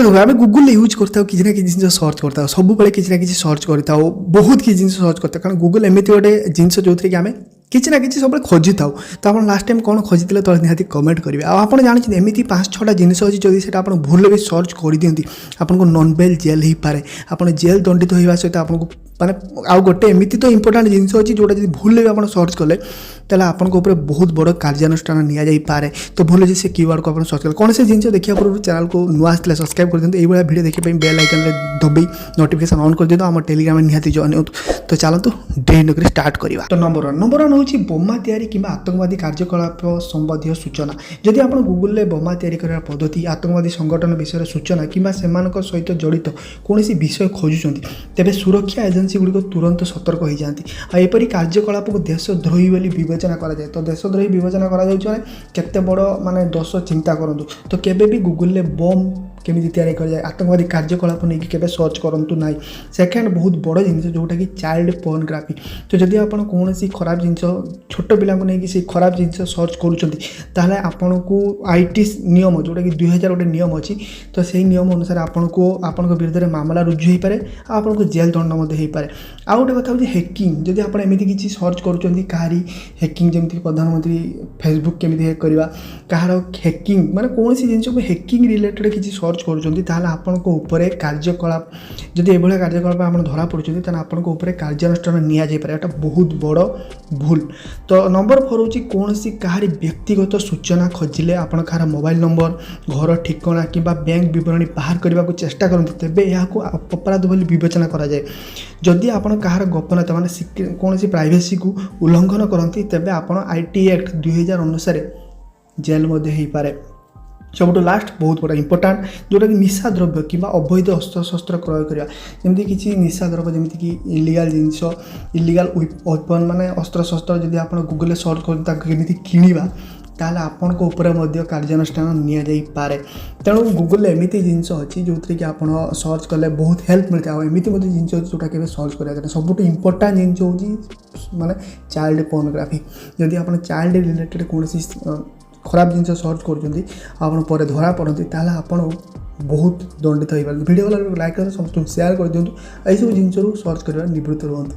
आम Google use करता किसी ना किसी जिन सर्च करता सब किसी ना किसी सर्च करता बहुत किसी जिन सर्च करता कारण गूगल एमती गोटे जिनस जो थी आम किसी ना किसी सब खोजी था तो आप लास्ट टाइम कौन खोजी तो निहाती कमेंट करेंगे आप जानते एमती 5-6टा जिनस अच्छी जब से भूल भी सर्च कर दिखती आपको नॉन बेल जेल हो पाए आप जेल दंडित होगा सहित आपको माने आउ गोटे एमती तो इंपोर्टाट जिनस अच्छी जोटा जो भूल भी आप सर्च कले तेल आपको बहुत बड़ कार्यानुष्ठान नि पारे तो भूल से कीवर्ड को आप सर्च करें कौन से जिन देखा पूर्व चैनल को नुआ आसला सब्सक्राइब कर दिखाते ये वीडियो देखिए बेल आइकन दबी नोटिफिकेशन ऑन कर दिखाते आम टेलीग्राम निहाती जॉइन हो तो चलतु डे नक स्टार्ट करवा तो नंबर 1 हूँ बोमा तैयारी कि आतंकवादी कार्यकलाप संबंधी सूचना जदि आप गूगल में बोमा तैयारी करने पद्धति आतंकवादी संगठन विषय सूचना कि सहित जड़ित कौन विषय खोजुंट तेज सुरक्षा एजेन्सी गुड़िक तुरंत सतर्क हो जाती एपरी कार्यकलाप को देशद्रोही बोली विवेचना कराए तो देशद्रोही विवेचना करते बड़ माने दोष चिंता करूँ तो केबे भी गूगल में बम केमी तैयारी कर जाए आतंकवादी कार्यकलाप नहीं कि सर्च करूँ ना सेकेंड बहुत बड़ जिन जोटा कि चाइल्ड पोर्नोग्राफी तो जदि आप कौन खराब जिन छोट पिला नहीं से खराब जिन सर्च करें आपन को आईटी नियम जोटा कि 2000 गोटे नियम अच्छी तो सही नियम अनुसार आपण विरुद्ध में मामला रुजु हो पाए आपन को जेल दंड हो पाए आउ गोटे कथा हूँ हैकिंग जदि आप एमती किसी सर्च करी हैकिंग जमी प्रधानमंत्री फेसबुक केमी हैक करवा कहार हैकिंग माने कौन जिन को हैकिंग रिलेटेड किसी सर्च करुँच आपण कार्यकलाप जदि ये कार्यकलाप आप धरा पड़े आपण कार्यानुष्ठान निपारे एटा बहुत बड़ भूल तो नंबर 4 हूँ कौन कहार व्यक्तिगत सूचना खोजिले आपण कहार मोबाइल नंबर घर ठिकाना कि बैंक विवरणी बाहर करने को चेष्टा करते तेबे यह अपराध बोली विवेचना करा जाए जदि आपण कहार गोपनीयता माने कौन प्राइवेसी को उल्लंघन करती तेबे आपण आईटी एक्ट 2000 अनुसार जेल हो पाए सब लास्ट बहुत बड़ा इंपोर्टाट जोटा कि निशा द्रव्य कि अवैध अस्त्र शस्त्र क्रय करवा जमी किसी निशा द्रव्य जमीक इलीगल जिनस इलीगल वेपन माने अस्त्र शस्त्र जदि आप गूगल सर्च करमी किणवा ताल आपण को ऊपर कार्यानुष्ठान नि तेणु गूगल एमती जिनस अच्छी जो थी कि आप सर्च कले बहुत हेल्प मिलता है एमती जिनस अच्छी जोटा कि सर्च करें सब इंपोर्टाट जिनस हूँ माने चाइल्ड पोर्नोग्राफी जदि आप चाइल्ड रिलेटेड कौन खराब जिन सर्च कर धरा पड़ती आप बहुत दंडित हो पारे वीडियो वाला लाइक कर समस्त शेयर कर दिखाँ यही सब जिन सर्च कर निवृत्त रुहतु।